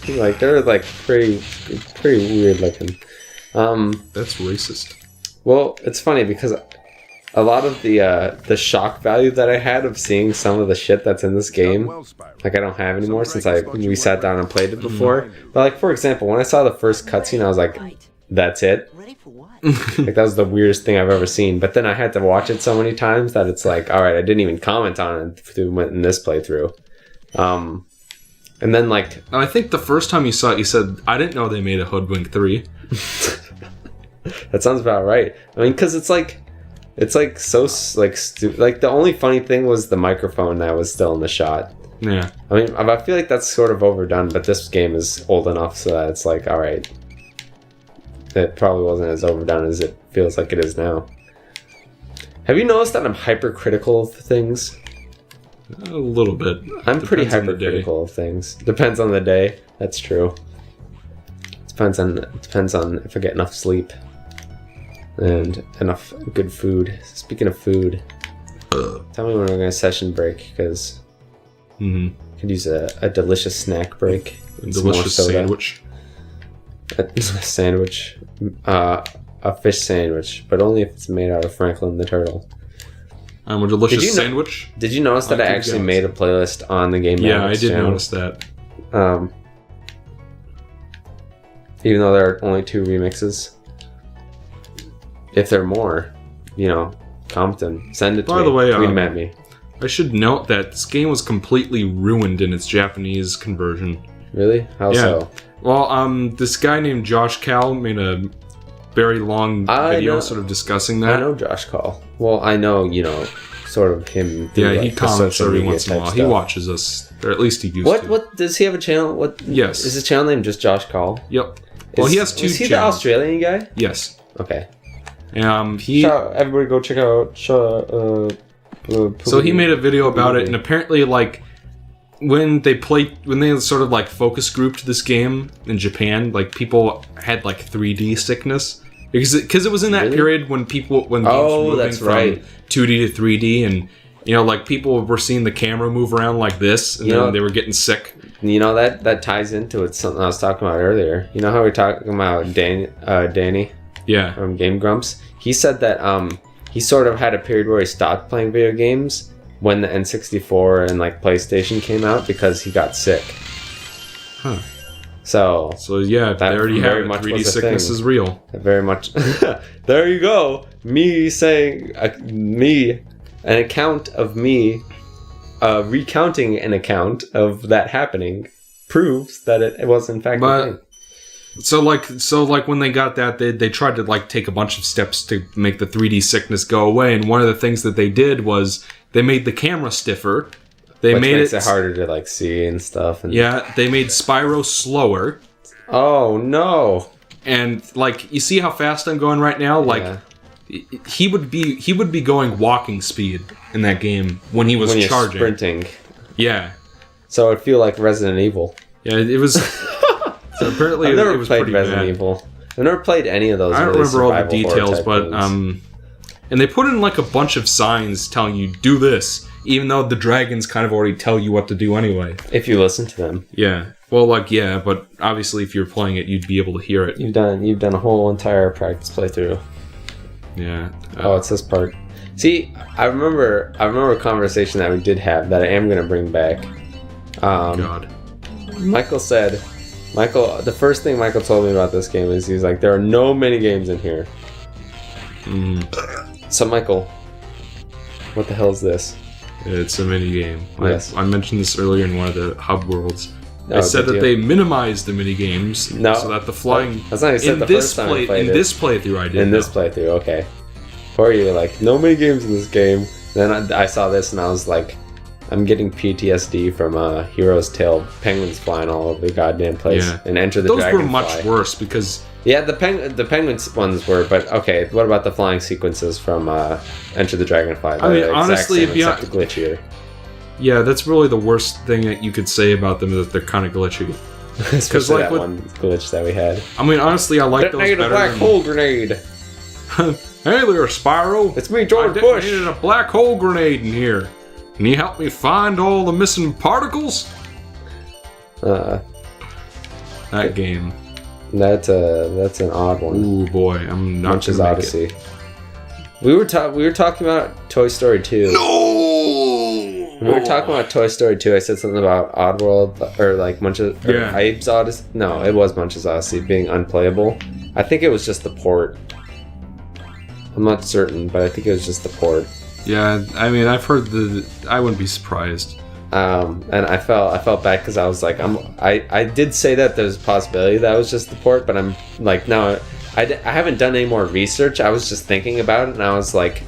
Like they're like pretty weird looking. That's racist. Well, it's funny because a lot of the shock value that I had of seeing some of the shit that's in this game, like I don't have anymore since we sat down and played it before. But like for example, when I saw the first cutscene, I was like, "That's it." Like that was the weirdest thing I've ever seen. But then I had to watch it so many times that it's like, all right, I didn't even comment on it in this playthrough. And then like, I think the first time you saw it, you said, "I didn't know they made a Hoodwink 3." That sounds about right. I mean, because it's like so like stupid. Like the only funny thing was the microphone that was still in the shot. Yeah. I mean, I feel like that's sort of overdone, but this game is old enough so that it's like, all right. It probably wasn't as overdone as it feels like it is now. Have you noticed that I'm hypercritical of things? A little bit. I'm pretty hypercritical of things. Depends on the day. That's true. Depends on if I get enough sleep and enough good food. Speaking of food, tell me when we're going to session break because I could use a delicious snack break. A delicious sandwich. A sandwich, a fish sandwich, but only if it's made out of Franklin the turtle. A delicious sandwich. Did you notice that I actually made a playlist on the game? Yeah, I did notice that. Even though there are only 2 remixes, if there are more, Compton, send it to me. By the way, tweet them at me. I should note that this game was completely ruined in its Japanese conversion. Really? How so? Well, this guy named Josh Cal made a very long video sort of discussing that. I know Josh Cal. Well, I know, sort of him. Yeah, he comments every once in a while. He watches us, or at least he used to. What does he have a channel? Yes. Is his channel name just Josh Cal? Yep. Well, he has 2 channels. Is he the Australian guy? Yes. Okay. Everybody go check out. So he made a video about it, and apparently, like, when they sort of like focus grouped this game in Japan, like people had like 3D sickness because it was in that period when games were moving from 2D to 3D, and like people were seeing the camera move around like this, and then they were getting sick. That ties into it. Something I was talking about earlier. You know how we were talking about Danny? Yeah. From Game Grumps. He said that he sort of had a period where he stopped playing video games when the N64 and like PlayStation came out because he got sick. Huh. So yeah, they already have it. 3D sickness is real. Very much. There you go. Me saying an account of me recounting an account of that happening proves that it was in fact a thing. So when they got that, they tried to like take a bunch of steps to make the 3D sickness go away, and one of the things that they did was they made the camera stiffer. Which makes it harder to like see and stuff. And they made Spyro slower. Oh no! And like, you see how fast I'm going right now? Like, he would be going walking speed in that game when he was charging, sprinting. Yeah. So it'd feel like Resident Evil. Yeah, it was. So apparently, I've never it was played pretty Resident bad. Evil. I've never played any of those. I don't remember all the details, but and they put in like a bunch of signs telling you do this, even though the dragons kind of already tell you what to do anyway. If you listen to them. Yeah. Well, but obviously, if you're playing it, you'd be able to hear it. You've done a whole entire practice playthrough. Yeah. It's this part. See, I remember a conversation that we did have that I am going to bring back. God. The first thing Michael told me about this game is he's like, there are no mini games in here. So Michael, what the hell is this? It's a mini game. Yes. I mentioned this earlier in one of the hub worlds. I said that they minimized the mini games so that the flying. That's not what you said the first time I played it. In this playthrough, I did. In this playthrough, okay. Before you were like, no mini games in this game. Then I saw this and I was like, I'm getting PTSD from Hero's Tale. Penguins flying all over the goddamn place. Yeah. And Enter the Dragonfly. Those were much worse because... Yeah, the penguins ones were, but okay, what about the flying sequences from Enter the Dragonfly? I mean, honestly, except glitchier. Yeah, that's really the worst thing that you could say about them, is that they're kind of glitchy. Especially that one glitch that we had. I mean, honestly, I like those better. Detonated a black hole grenade! Hey there, Spyro! It's me, George Bush! I detonated a black hole grenade in here. Can you help me find all the missing particles? That game. That's an odd one. Ooh boy, I'm not Munch's gonna make Odyssey. it. We were talking about Toy Story 2. No! When we were talking about Toy Story 2, I said something about Oddworld, or like Munch's... Yeah. Abe's Odyssey. No, it was Munch's Odyssey being unplayable. I think it was just the port. I'm not certain, but I think it was just the port. Yeah, I mean, I've heard I wouldn't be surprised. And I felt bad because I was like, I did say that there's a possibility that was just the port, but I'm like, no, I haven't done any more research. I was just thinking about it, and I was like,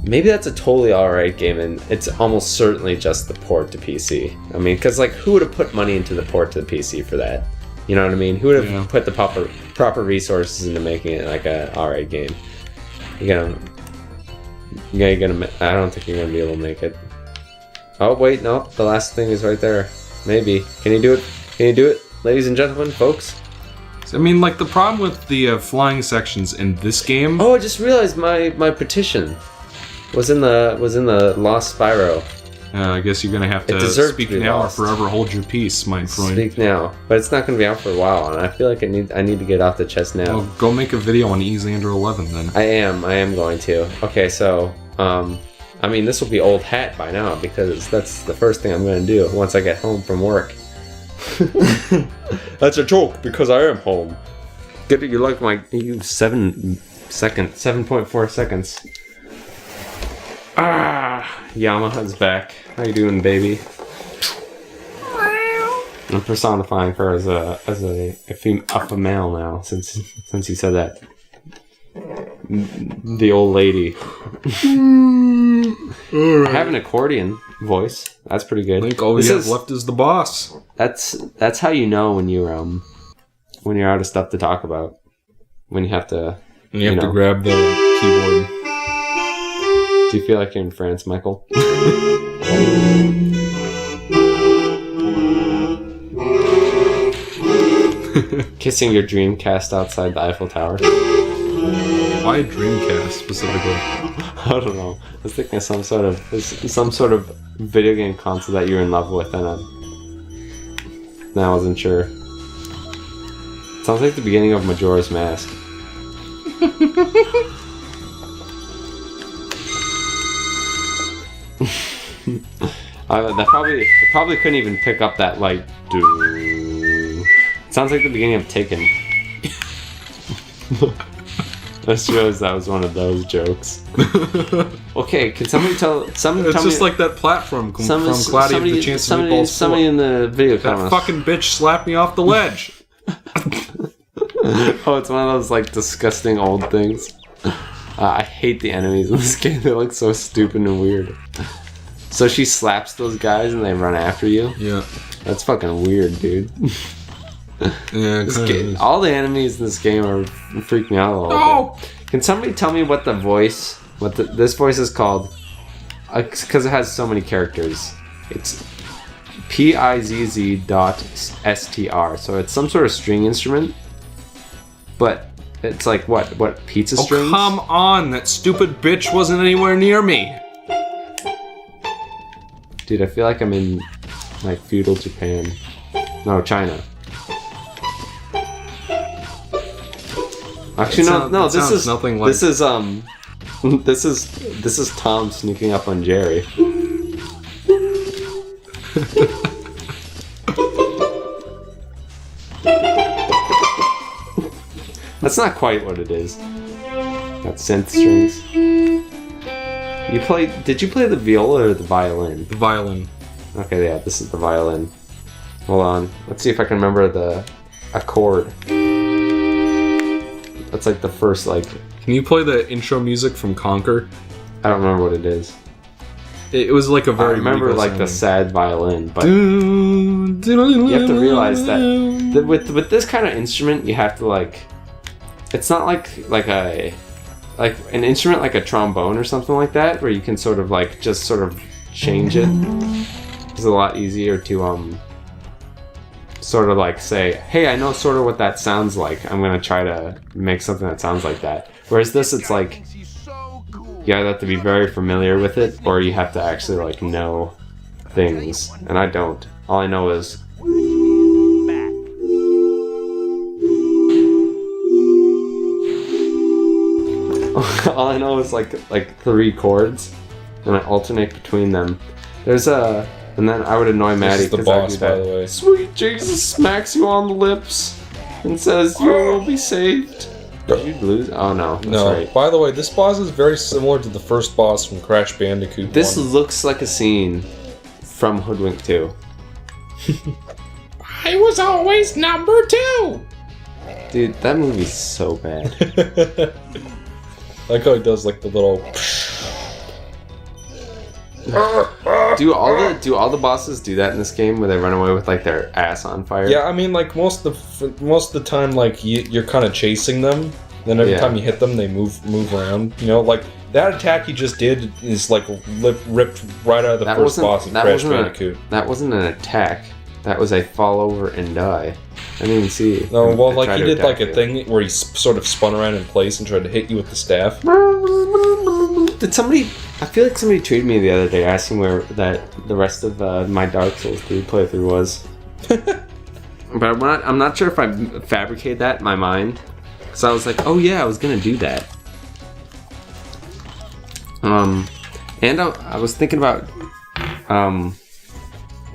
maybe that's a totally alright game, and it's almost certainly just the port to PC. I mean, because like, who would have put money into the port to the PC for that? You know what I mean? Who would have put the proper resources into making it like an alright game? You're gonna. I don't think you're gonna be able to make it. Oh wait, no. The last thing is right there. Maybe. Can you do it? Can you do it, ladies and gentlemen, folks? I mean, like the problem with the flying sections in this game. Oh, I just realized my petition was in the Lost Spyro. I guess you're gonna have to speak now or forever hold your peace, my friend. Speak now, but it's not gonna be out for a while, and I feel like I need to get off the chest now. Well, go make a video on Easander 11 then. I am going to. Okay, so I mean, this will be old hat by now because that's the first thing I'm going to do once I get home from work. That's a joke because I am home. Get it? You like my 7.4 seconds. Yamaha's back. How you doing, baby? I'm personifying her as a female now since he said that. The old lady. I have an accordion voice. That's pretty good. I think all we have left is the boss. That's how you know when you're out of stuff to talk about. When you have to to grab the keyboard. Do you feel like you're in France, Michael? Kissing your Dreamcast outside the Eiffel Tower. Why Dreamcast specifically? I don't know. I was thinking of some sort of video game console that you're in love with, and I wasn't sure. Sounds like the beginning of Majora's Mask. They probably couldn't even pick up that like. It sounds like the beginning of Taken. I suppose that was one of those jokes. Okay, can somebody tell me? It's just like that platform from Cloudy with the Chance of Meatballs. Somebody in the video comments. That fucking bitch slapped me off the ledge. Oh, it's one of those like disgusting old things. I hate the enemies in this game. They look so stupid and weird. So she slaps those guys and they run after you? Yeah. That's fucking weird, dude. Yeah, all the enemies in this game freak me out a little bit. Can somebody tell me what this voice is called? Because it has so many characters. It's PIZZ.STR. So it's some sort of string instrument. But it's like what pizza strings? Oh, come on! That stupid bitch wasn't anywhere near me. Dude, I feel like I'm in like feudal Japan. No, China. Actually, no. This is nothing like. This is Tom sneaking up on Jerry. That's not quite what it is. Got synth strings. Did you play the viola or the violin? The violin. Okay, yeah, this is the violin. Hold on. Let's see if I can remember the chord. That's like the first, like... Can you play the intro music from Conker? I don't remember what it is. It was like a very... I remember like the sad violin, but... You have to realize that with this kind of instrument, you have to like... It's not like an instrument like a trombone or something like that, where you can sort of like just sort of change it. It's a lot easier to sort of like say, hey, I know sort of what that sounds like. I'm gonna try to make something that sounds like that. Whereas this, it's like you either have to be very familiar with it, or you have to actually like know things. And I don't. All I know is All I know is like 3 chords, and I alternate between them. There's a, and then I would annoy Maddie This is the boss, by the way. Sweet Jesus smacks you on the lips and says you will be saved. Did you lose? Oh no, that's No. right. By the way, this boss is very similar to the first boss from Crash Bandicoot. This 1. looks like a scene from Hoodwink 2. I was always number 2. Dude, that movie's so bad. I like how he does like the little. Do all the bosses do that in this game where they run away with like their ass on fire? Yeah, I mean, like most of the time, like you're kind of chasing them. Then every time you hit them, they move around. You know, like that attack he just did is like ripped right out of the first boss of Crash Bandicoot. That wasn't an attack. That was a fall over and die. I didn't even see. No, well, like he did like a thing where he sort of spun around in place and tried to hit you with the staff. Did somebody? I feel like somebody tweeted me the other day asking where the rest of my Dark Souls 3 playthrough was. But I'm not sure if I fabricated that in my mind. So I was like, oh yeah, I was gonna do that. And I was thinking about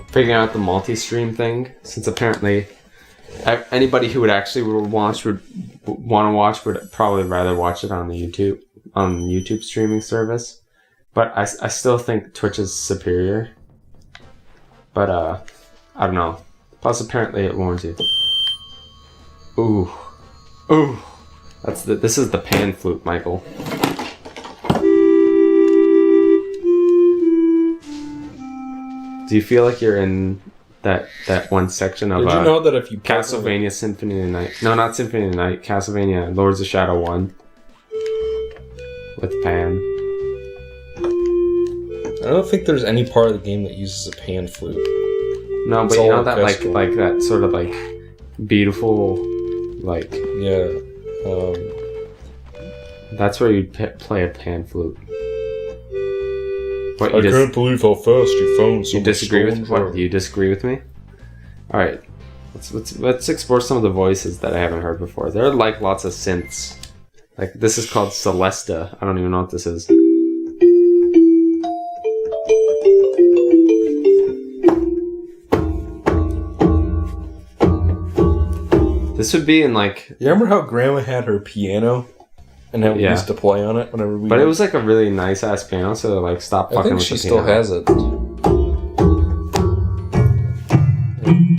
figuring out the multi-stream thing, since apparently anybody who would actually want to watch would probably rather watch it on the YouTube streaming service. But I still think Twitch is superior. But I don't know. Plus apparently it warns you. Ooh. This is the pan flute, Michael. Do you feel like you're in that one section of Did you know that if you Castlevania Symphony of the Night? No, not Symphony of the Night. Castlevania Lords of Shadow 1 with Pan. I don't think there's any part of the game that uses a pan flute. No, but you know that like that sort of like beautiful like that's where you play a pan flute. What, I can't believe how fast you found so you disagree with what? You disagree with me? All right, let's explore some of the voices that I haven't heard before. There are like lots of synths. Like this is called Celesta. I don't even know what this is. This would be in like. You remember how Grandma had her piano, and how we used to play on it whenever we. But it was like a really nice ass piano, so like stop fucking with the piano. I think she still has it.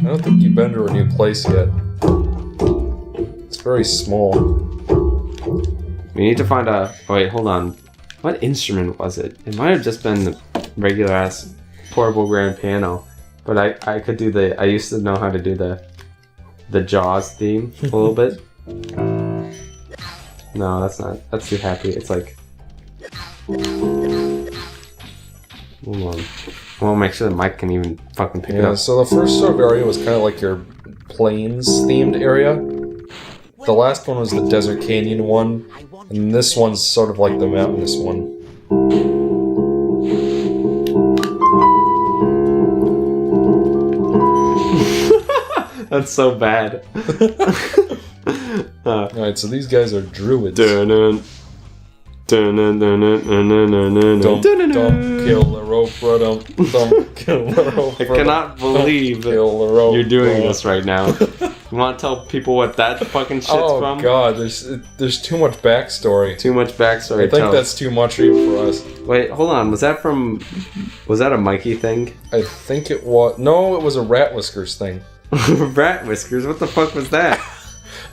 I don't think you've been to her new place yet. It's very small. We need to find a. Oh wait, hold on. What instrument was it? It might have just been the regular ass portable grand piano, but I could do the. I used to know how to do the Jaws theme a little bit. No, that's not. That's too happy. It's like. Hold on. I want to make sure the mic can even fucking pick it up. So the first sort of area was kind of like your plains themed area. The last one was the Desert Canyon one, and this one's sort of like the mountainous one. That's so bad. Alright, so these guys are druids. Don't kill the rope, bro. Don't kill the rope. I cannot believe you're doing this right now. You want to tell people what that fucking shit's from? Oh god, there's too much backstory. Too much backstory. I think that's too much even for us. Wait, hold on. Was that a Mikey thing? I think it was. No, it was a Rat Whiskers thing. Rat Whiskers? What the fuck was that?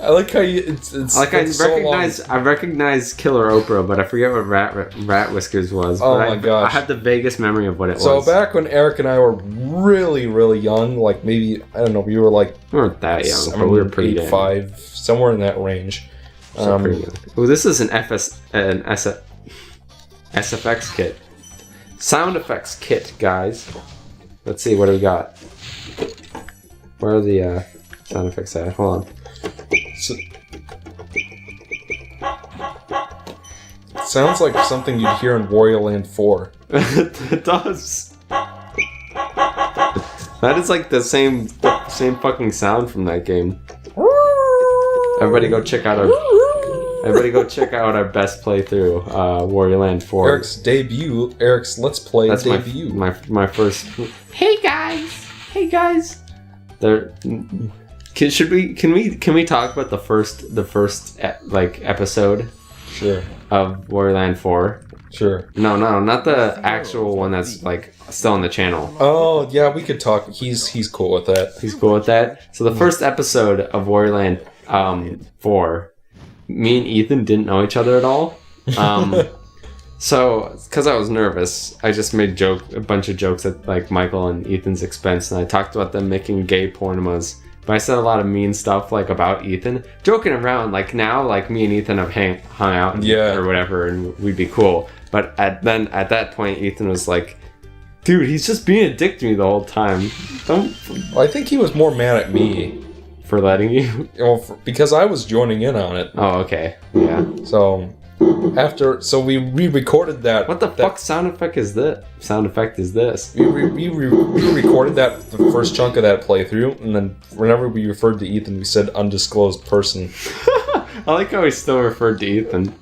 I like how you. It's like I recognize Killer Oprah, but I forget what Rat Whiskers was. Oh but my gosh! I had the vaguest memory of what it was. So back when Eric and I were really, really young, like maybe I don't know, we were like we weren't that young, but we were pretty 8, 5, somewhere in that range. Pretty young. Oh, this is an SFX kit, sound effects kit, guys. Let's see what do we got. Where are the sound effects at? Hold on. So, sounds like something you'd hear in Wario Land 4. It does. That is like the same fucking sound from that game. Everybody go check out our Everybody go check out our best playthrough, Warrior Land 4. Eric's Let's Play That's debut. my first. Hey guys. There. Can we talk about the first episode? Sure. Of Warrior Land 4? Sure. No, not the actual one that's like still on the channel. Oh yeah, we could talk. He's cool with that. He's cool with that. So the first episode of Warrior Land 4, me and Ethan didn't know each other at all. So because I was nervous, I just made a bunch of jokes at like Michael and Ethan's expense, and I talked about them making gay pornos. But I said a lot of mean stuff like about Ethan, joking around. Like now, like me and Ethan have hung out or whatever, and we'd be cool. But at that point, Ethan was like, "Dude, he's just being a dick to me the whole time." I think he was more mad at me for letting you. Because I was joining in on it. Oh, okay, yeah. So we re-recorded that. What the fuck sound effect is this? We recorded that the first chunk of that playthrough, and then whenever we referred to Ethan, we said undisclosed person. I like how we still referred to Ethan.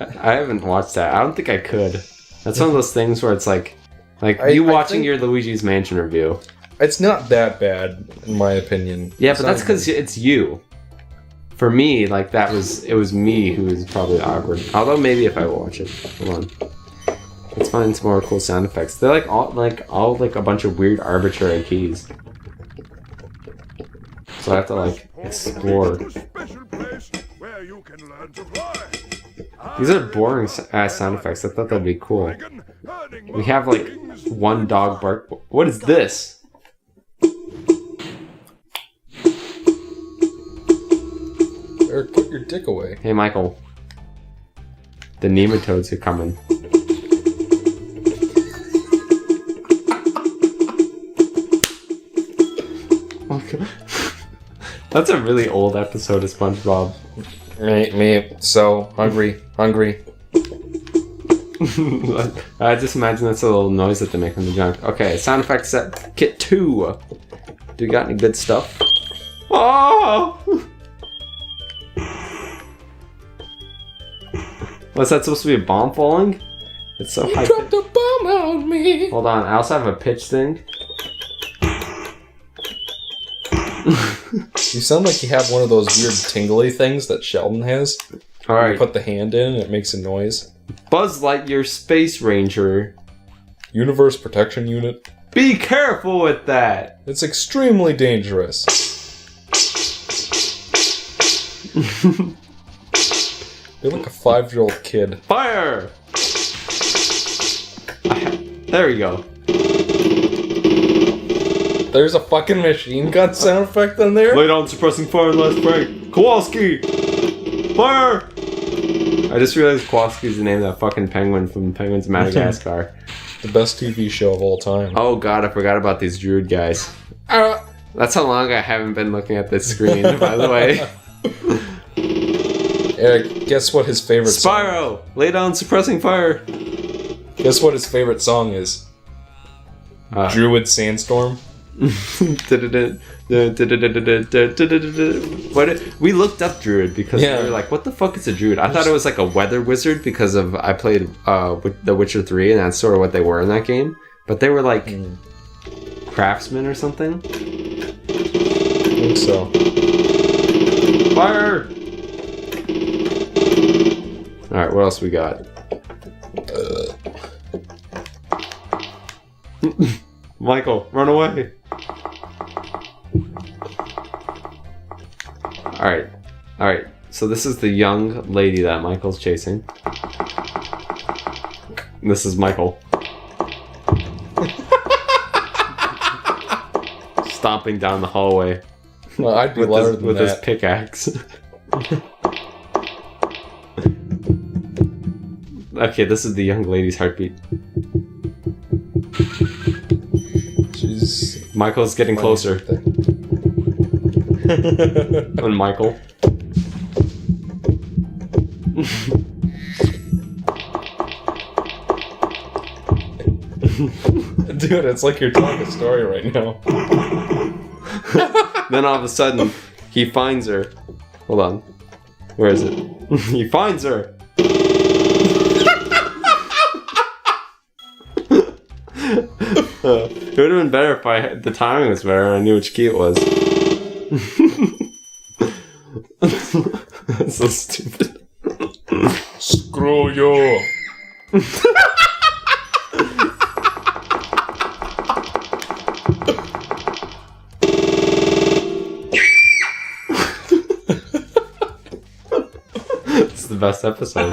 I haven't watched that. I don't think I could. That's one of those things where it's like you watching your Luigi's Mansion review. It's not that bad, in my opinion. Yeah, but that's because it's you. For me, like it was me who was probably awkward. Although maybe if I watch it, hold on, let's find some more cool sound effects. They're all a bunch of weird arbitrary keys. So I have to like explore. These are boring ass sound effects. I thought that'd be cool. We have like one dog bark. What is this? Eric, put your dick away. Hey, Michael. The nematodes are coming. That's a really old episode of SpongeBob. Me. So hungry. I just imagine that's a little noise that they make from the junk. Okay, sound effects set. Kit 2. Do you got any good stuff? Oh! Was that supposed to be a bomb falling? It's so high. Dropped a bomb on me. Hold on, I also have a pitch thing. You sound like you have one of those weird tingly things that Sheldon has. Alright. You put the hand in and it makes a noise. Buzz Lightyear Space Ranger. Universe Protection Unit. Be careful with that! It's extremely dangerous. You're like a 5-year-old kid. Fire! There we go. There's a fucking machine gun sound effect in there? Lay down suppressing fire last break. Kowalski! Fire! I just realized Kowalski's the name of that fucking penguin from Penguins of Madagascar. The best TV show of all time. Oh god, I forgot about these druid guys. That's how long I haven't been looking at this screen, by the way. Eric, guess what his favorite Spyro! song is? Lay down suppressing fire! Guess what his favorite song is? Druid Sandstorm? We looked up druid because we were like, what the fuck is a druid? I thought it was like a weather wizard because I played The Witcher 3 and that's sort of what they were in that game. But they were like craftsmen or something. I think so. Fire! Alright, what else we got? Michael, run away! Alright. So this is the young lady that Michael's chasing. This is Michael. Stomping down the hallway. Well, I'd be with his pickaxe. Okay, this is the young lady's heartbeat. Michael's getting closer. And Michael. Dude, it's like you're telling a story right now. Then all of a sudden, he finds her. Hold on. Where is it? He finds her. It would have been better if the timing was better and I knew which key it was. That's so stupid. Screw you. It's the best episode.